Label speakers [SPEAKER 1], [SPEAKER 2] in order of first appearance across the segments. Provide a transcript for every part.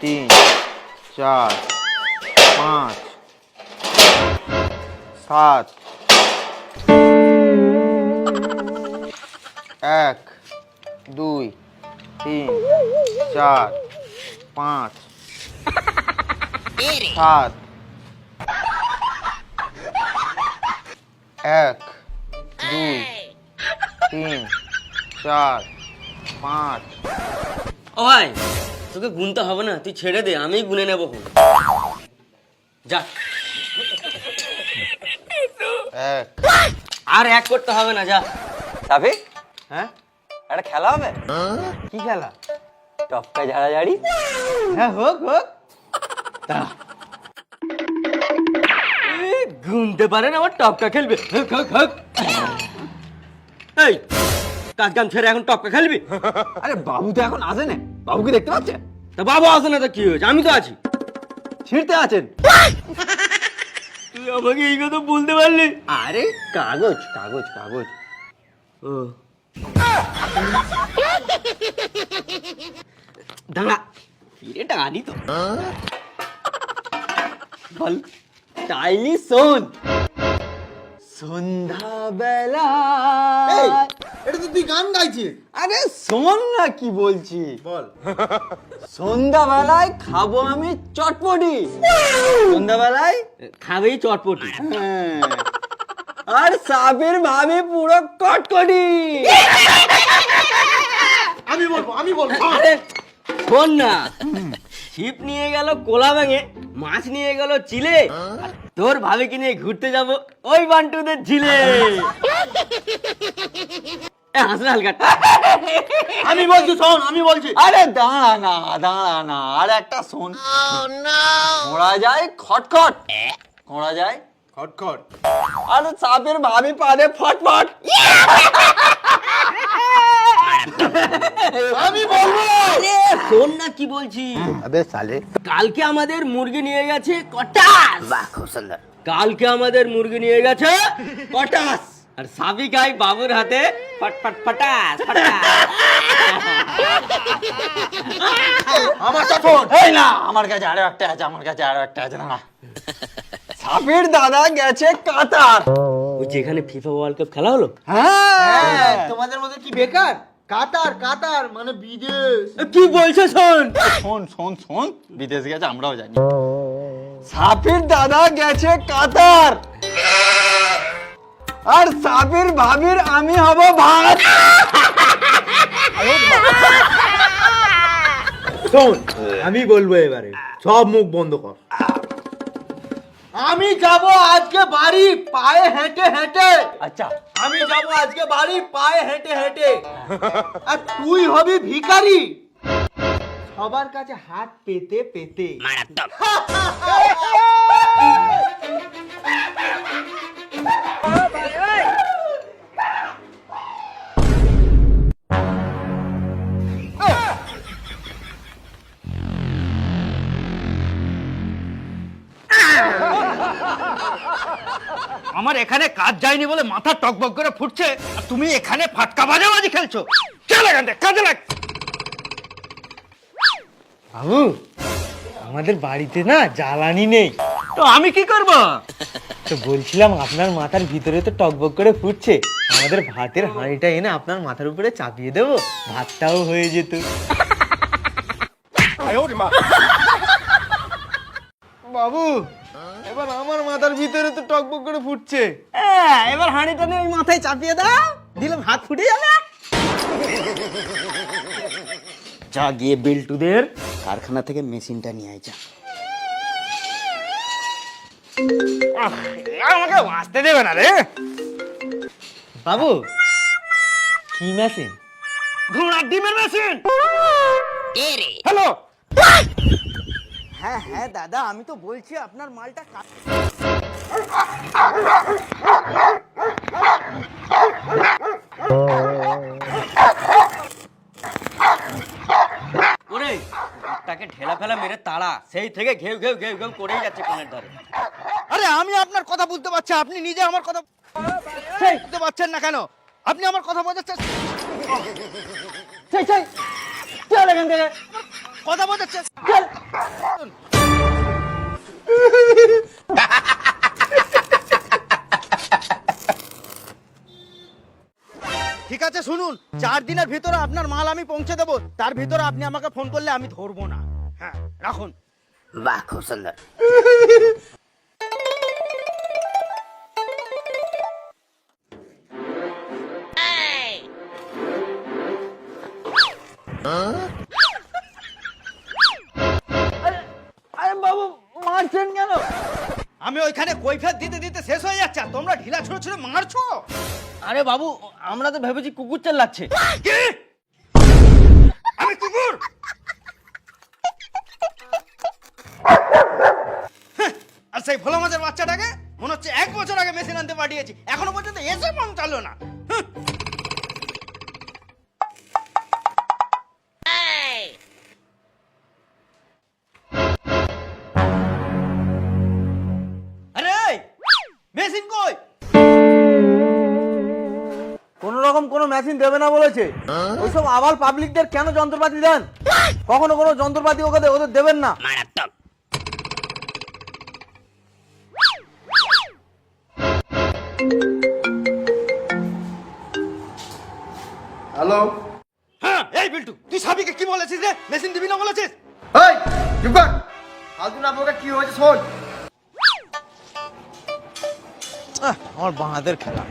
[SPEAKER 1] তিন, চার, পাঁচ, সাত, এক, দুই, তিন, চার, পাঁচ, সাত, এক, দুই, তিন, চার, পাঁচ।
[SPEAKER 2] ও ভাই, তোকে গুনতে হবে না, তুই ছেড়ে দে, আমি গুনে নেবো। যা,
[SPEAKER 1] এক।
[SPEAKER 2] আর এক করতে হবে না, যা।
[SPEAKER 3] তবে
[SPEAKER 1] হ্যাঁ,
[SPEAKER 3] একটা খেলা হবে।
[SPEAKER 1] কি খেলা?
[SPEAKER 3] টপকা ঝাড়াঝাড়ি।
[SPEAKER 1] হ্যাঁ, হোক হোক।
[SPEAKER 2] গুনতে পারে না, আমার টপকা খেলবে। হক, হক, হক। এই, কাজ কাম ছেড়ে এখন টপকা খেলবি?
[SPEAKER 1] আরে বাবু তো এখন আসে না, বাবুকে দেখতে পাচ্ছেন?
[SPEAKER 2] তা বাবু আসে না, তো কি হয়েছে? আমি তো আছি।
[SPEAKER 1] ছিঁড়তে আছেন?
[SPEAKER 2] তুই আমাকে এই কথা বলতে পারলি?
[SPEAKER 1] আরে কাগজ কাগজ কাগজ।
[SPEAKER 2] ও, দাঁড়া, ফিরেটা আনি তো। বল, টাইলি শোন।
[SPEAKER 1] সন্ধ্যাবেলা।
[SPEAKER 4] এটা তো তুই গান গাইছিস।
[SPEAKER 1] আরে শোন না কি বলছি।
[SPEAKER 4] বল।
[SPEAKER 1] সন্ধ্যাবেলায় খাবো আমি চটপটি। সন্ধ্যাবেলায়
[SPEAKER 2] খাবেই চটপটি।
[SPEAKER 1] হ্যাঁ। আর সাবির ভাবি পুরো কটকটি।
[SPEAKER 4] আমি বলবো।
[SPEAKER 2] আরে শোন না, ছিপ নিয়ে গেল কোলা ভেঙে, মাছ নিয়ে গেল চিলে, আর তোর ভাবিকে নিয়ে ঘুরতে যাব ওই বান্টুদের ঝিলে। হাসলে হালকা।
[SPEAKER 4] আমি বলছি, শোন, আমি বলছি।
[SPEAKER 1] আরে দাঁড়া না, আর একটা শোন। ঘোড়া যায় খটখট, ঘোড়া যায়
[SPEAKER 4] খটখট।
[SPEAKER 1] আর সাপের ভাবি পারে ফটফট।
[SPEAKER 4] আমি বলবো।
[SPEAKER 2] আরে শোন না কি বলছি।
[SPEAKER 1] আবে সালে,
[SPEAKER 2] কালকে আমাদের মুরগি নিয়ে গেছে কটাস।
[SPEAKER 3] বাহ, খুব সুন্দর।
[SPEAKER 2] কালকে আমাদের মুরগি নিয়ে গেছে কটাস, আর সাবিকাই বাবুর হাতে ফটফট ফটাস ফটাস।
[SPEAKER 4] আমার শোন।
[SPEAKER 1] এই না, আমার কাছে আরো একটা আছে, না। সাপের দাদা গেছে কাতার।
[SPEAKER 2] ওই যেখানে ফিফা ওয়ার্ল্ড কাপ খেলা হলো।
[SPEAKER 1] হ্যাঁ,
[SPEAKER 4] তোমাদের মধ্যে কি বেকার? কাতার মানে বিদেশ।
[SPEAKER 2] কি বলছে শোন।
[SPEAKER 1] শোন, বিদেশ গেছে আমরাও জানি। সাপের দাদা গেছে কাতার, আর সাপের ভাবির আমি হব ভাত।
[SPEAKER 4] শোন, আমি বলবো এবারে, সব মুখ বন্ধ কর। আমি যাব আজকে বাড়ি পায়ে হেঁটে হেঁটে।
[SPEAKER 1] আচ্ছা,
[SPEAKER 4] আমি যাব আজকে বাড়ি পায়ে হেঁটে হেঁটে। আর তুই হবি ভিখারি, সবার কাছে হাত পেতে পেতে।
[SPEAKER 5] আমার এখানে কাজ যায়নি বলে মাথা টকবক করে ফুটছে, আর তুমি এখানে ফাটকা বাজাবাজি খেলছো। চল এখান থেকে, কাজে লাগ।
[SPEAKER 4] বাবু, আমাদের বাড়িতে না জ্বালানি নেই,
[SPEAKER 5] তো আমি কি করব?
[SPEAKER 4] তো বলছিলাম আপনার মাথার ভিতরে তো টকবক করে ফুটছে, আমাদের ভাতের হাঁড়িটা এনে আপনার মাথার উপরে চাপিয়ে দেবো, ভাতটাও হয়ে যেত। বাবু, এবার আমার মাথার ভিতরে তো টকবক করে ফুটছে।
[SPEAKER 2] এবার হাঁড়িটা নিয়ে ওই মাথায় চাপিয়ে দাও, দিলে ভাত ফুটে যাবে। যা গিয়ে বেল্টুদের কারখানা থেকে মেশিনটা নিয়ে আয় যা।
[SPEAKER 5] আমাকে বাঁচতে দেবে না রে।
[SPEAKER 4] বাবু, কি মেশিন?
[SPEAKER 5] ঘোড়ার ডিমের মেশিন। হ্যালো,
[SPEAKER 2] হ্যাঁ দাদা, আমি তো বলছি আপনার মালটা ওরে তাকে ঠেলা ফেলা মেরে তাড়া, সেই থেকে ঘেউ ঘেউ ঘেউ ঘেউ করেই যাচ্ছে কোণের ধারে।
[SPEAKER 5] আরে আমি আপনার কথা বলতে পারছি, আপনি নিজে আমার কথা বুঝতে পারছেন না কেন? আপনি আমার কথা বোঝাচ্ছেন,
[SPEAKER 2] চল এখান থেকে,
[SPEAKER 5] কথা বোঝাচ্ছেন।
[SPEAKER 2] চল
[SPEAKER 5] শুনুন। ঠিক আছে শুনুন, 4 দিনের ভিতরে আপনার মাল আমি পৌঁছে দেবো, তার ভিতরে আপনি আমাকে ফোন করলে আমি ধরবো না। হ্যাঁ রাখুন।
[SPEAKER 3] বাহ, খুব সুন্দর।
[SPEAKER 1] আরে বাবু, মারছেন কেন?
[SPEAKER 5] আমি ওইখানে কৈফিয়ত দিতে দিতে শেষ হয়ে যাচ্ছে, আর তোমরা ঢিলা ছুঁড়ে ছুঁড়ে মারছো।
[SPEAKER 2] আরে বাবু, আমরা তো ভেবেছি কুকুর চেল্লাচ্ছে।
[SPEAKER 5] কি? আমি কুকুর? হ্যাঁ, আর সেই ভোলা মাছের বাচ্চাটাকে মনে হচ্ছে 1 বছর আগে মেশিন আনতে পাঠিয়েছি, এখনো পর্যন্ত এসে পৌঁছালো না। হ্যাঁ। আরে মেশিন কই?
[SPEAKER 4] কোন রকম কোনো মেশিন দেবে না বলেছে। ওইসব আবাল পাবলিকদের কেন যন্ত্রপাতি দেন? কখনো কোনো যন্ত্রপাতি ওদের দেবেন না।
[SPEAKER 3] মারাত্মক।
[SPEAKER 5] হ্যালো। হ্যাঁ, এই বিল্টু, তুই সাবিকে কি বলেছিস রে? মেশিন দিবি না বলেছিস?
[SPEAKER 4] এই চুপ কর। ফালতু না বকে কি হয়েছে শোন। আমার বাঁহাতের খেলা।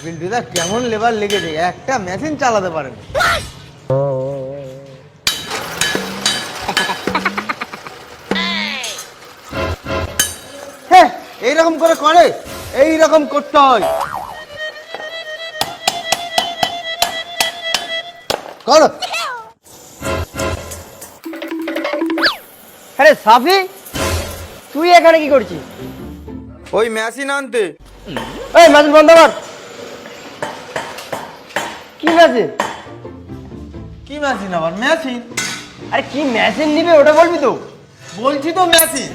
[SPEAKER 4] বিল্টুদা কেমন লেবার লেগেছে, একটা মেশিন চালাতে পারেন। হ্যাঁ, এইরকম করে এইরকম করতে হয়। করো।
[SPEAKER 2] আরে সাফি, তুই এখানে কি করছিস?
[SPEAKER 4] ওই মেশিন আনতে।
[SPEAKER 2] এই মেশিন বন্ধ কর। কি মেশিন?
[SPEAKER 4] কি মেশিন আবার? মেশিন?
[SPEAKER 2] আরে কি মেশিন নিবি ওটা বলবি তো।
[SPEAKER 4] বলছি তো মেশিন।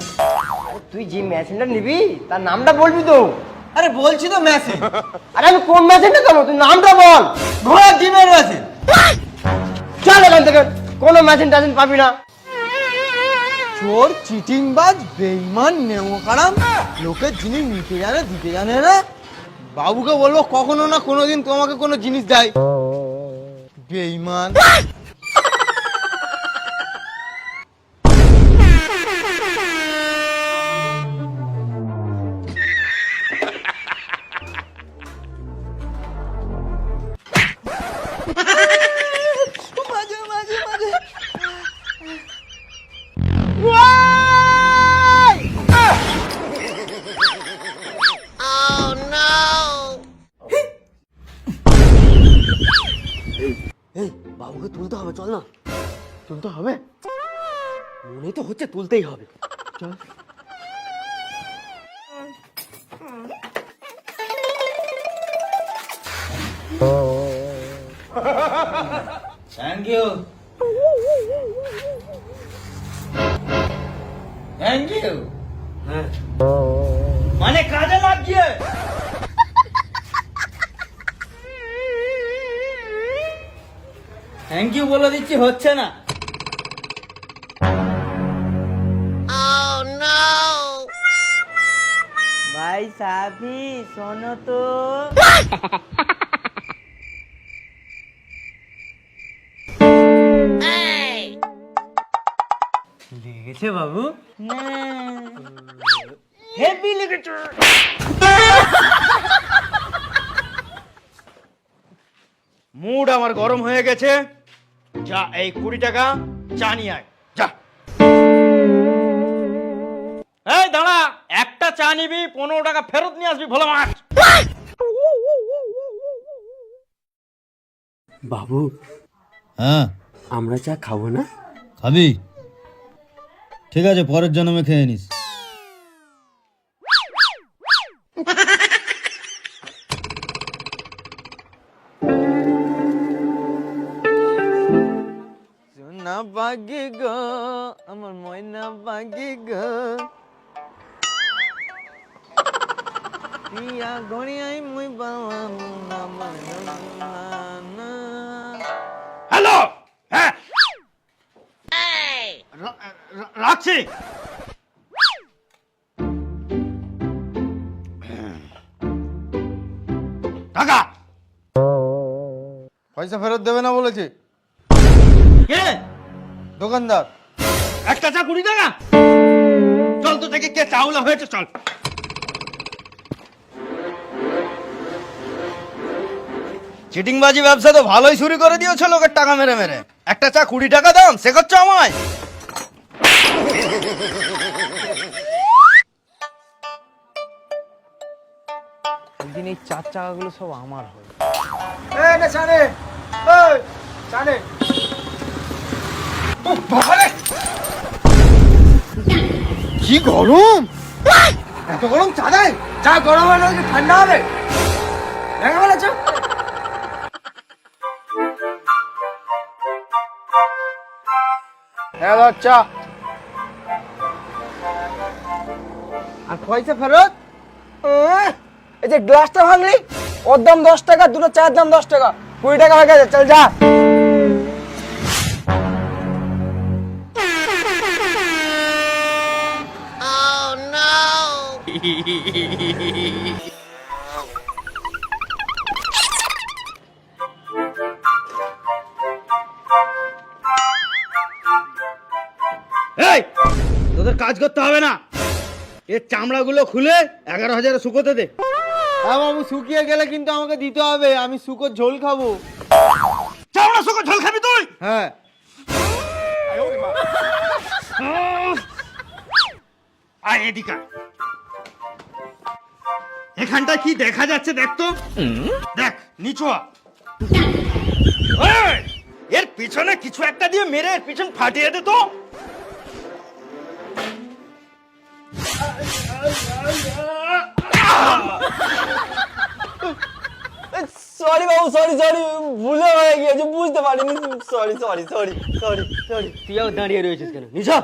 [SPEAKER 2] তুই যে মেশিনটা নিবি তার নামটা বলবি তো।
[SPEAKER 4] আরে বলছি তো মেশিন।
[SPEAKER 2] আরে আমি কোন মেশিনটা দেবো, তুই নামটা বল।
[SPEAKER 4] ঘোড়া ডিমের মেশিন।
[SPEAKER 2] চল এখান থেকে, কোনো মেশিন টাশিন পাবি না।
[SPEAKER 4] চোর, চিটিংবাজ, বেঈমান, নেমোকারাম, লোকের জিনিস নিতে জানে দিতে জানে না। বাবুকে বলবো কখনো না কোনোদিন তোমাকে কোনো জিনিস দেয়। বেঈমান।
[SPEAKER 2] এই বাবুকে তুলতে হবে, চল না।
[SPEAKER 4] তুলতে হবে?
[SPEAKER 2] মনে তো হচ্ছে তুলতেই হবে।
[SPEAKER 4] চল। Thank you. থ্যাংক ইউ
[SPEAKER 5] মানে কাজে লাগিয়ে।
[SPEAKER 4] থ্যাংক ইউ বলে দিচ্ছি, হচ্ছে না।
[SPEAKER 2] ভাই সাফি শোনো তো।
[SPEAKER 4] লেগেছে বাবু?
[SPEAKER 2] হেভি লেগেছে।
[SPEAKER 5] মুড আমার গরম হয়ে গেছে, যা এই 20 টাকা চা নিয়ে আয়, যা। এই দাঁড়া, একটা চা নিবি, 15 টাকা ফেরত নিয়ে আসবি, ভোলা মাছ।
[SPEAKER 2] বাবু,
[SPEAKER 6] হ্যাঁ
[SPEAKER 2] আমরা চা খাবো না?
[SPEAKER 6] খাবি? ঠিক আছে, পরের জন্মে খেয়ে নিস।
[SPEAKER 4] সোনা বাগে গো, আমার ময়না বাগে গো। টিয়া গড়িয়াই মুই বালাম না না।
[SPEAKER 5] হ্যালো, হ্যাঁ রাখছি। টাকা
[SPEAKER 4] পয়সা ফেরত দেবে না বলেছে
[SPEAKER 5] কে?
[SPEAKER 4] দোকানদার।
[SPEAKER 5] একটা চা 20 টাকা। চল তো দেখি কে চাউলা হয়েছে, চল। চিটিংবাজি ব্যবসা তো ভালোই শুরু করে দিয়েছে লোকের টাকা মেরে মেরে। একটা চা 20 টাকা দাম শেখাচ্ছ আমায়?
[SPEAKER 4] একদিন এই 4 চাকাগুলো সব আমার হবে। কি গরম! এত গরম চা দেয়? চা গরম হলে নাকি ঠান্ডা হবে? দেখা বলেছ? হ্যাঁ চা। আর পয়সা ফেরত? এই যে গ্লাসটা ভাঙলি, ওর দাম 10 টাকা, দুটো চায়ের দাম 10 টাকা, 20 টাকা হয়ে গেছে, চল যা।
[SPEAKER 5] এই তোদের কাজ করতে হবে না, এর চামড়াগুলো খুলে 11,000 শুকোতে দে।
[SPEAKER 4] হ্যাঁ বাবু, শুকিয়ে গেলে কিন্তু আমাকে দিতে হবে, আমি শুকোর ঝোল খাবো।
[SPEAKER 5] চামড়া শুকো ঝোল খাবি তুই?
[SPEAKER 4] হ্যাঁ।
[SPEAKER 5] আয় এদিকে আয়। এখানটা কি দেখা যাচ্ছে দেখ তো, দেখ নিচু হ। এই, এর পিছনে কিছু একটা দিয়ে মেরে এর পিছন ফাটিয়ে দে তো।
[SPEAKER 2] সরি বাবু, সরি সরি, ভুলে হয়ে গিয়েছে, বুঝতে পারিনি। Sorry sorry sorry sorry sorry. তুইও দাঁড়িয়ে রয়েছিস কেন? নিশা